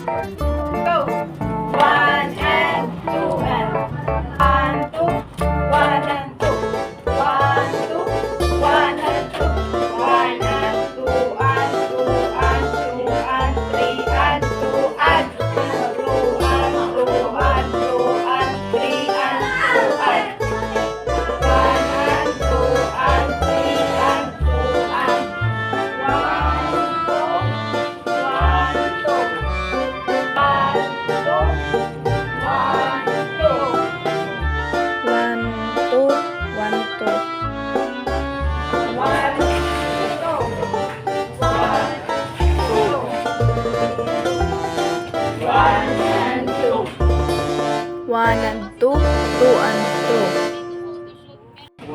Go! One and two and one, two, one and two, one, two, one and two, one and two and two and two and three and two and two and two and two and three and two and one and two and three and two and one, two, one, two, One and two, two and two.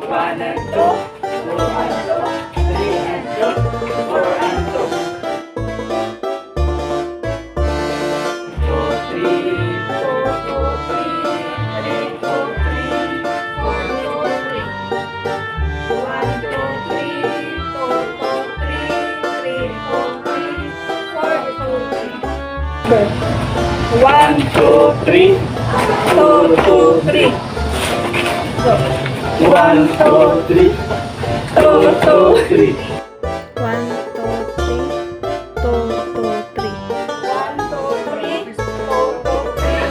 one and two, two and two, three and two, four and two. Two, three, two, two, three, three, two, three, four, two, three. One, two, three, two, two, three, three, two, three, four, two, three. One, two, three, two, two, three. One, two, three, two, two, three. One, two, three, two, two, three. One, two, three, two, two, three,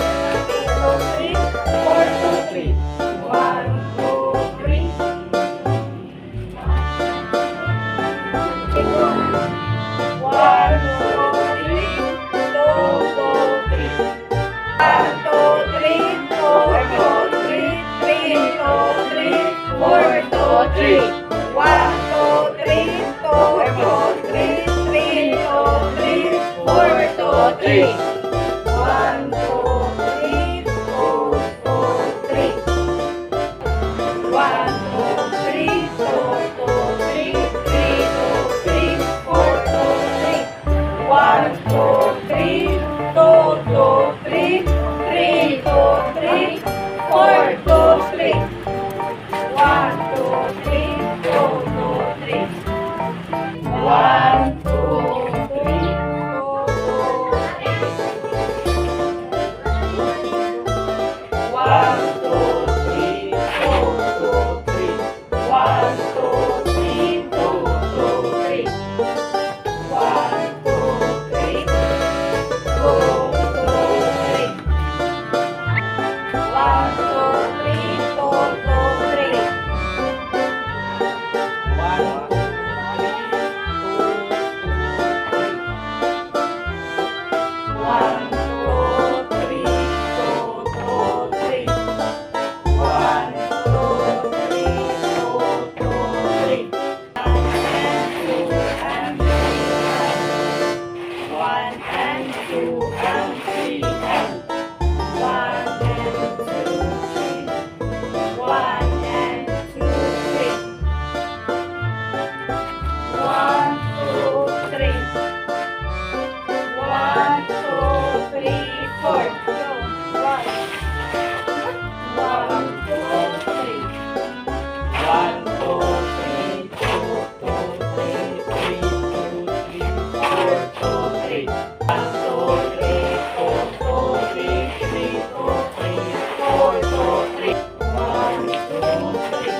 three, two, three, four, two, three. One, two, three. One, two, three, two, two, three. One, two, three, two, two, three, three, two, three, four, two, three. One, two, three, two, two, three, three, two, three, four, two, three. One, two, three, two, two, three. One, two, three, two, two, three, three, two, three, four, two, three. One, two, three, two, two, three, three, two, three, four, two, three. One, two, three, two, two, three. One, two, three, two, two, three. One, two, three, two, two, three. One, two, three, two, two, three. One, two, three, two, two, three. One, two, three, two, two, three. One, two, three, two, two, three. One, two, three, two, two, three. One and two and three and one and two, three. One and two, three. One, two, three. One, two, three, four. Go. One. One, two, three. One, two, three, two, two, three, three, two, three, four, two, three. One, two, three, two, two, three, three, two, three, four, two, three. One, two, three.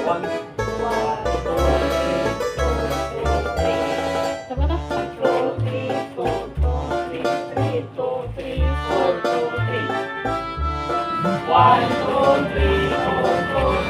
One, two, three, two, two, three. One, two, three, two, two, three, three, two, three, four, two, three. One, two, three, two, two,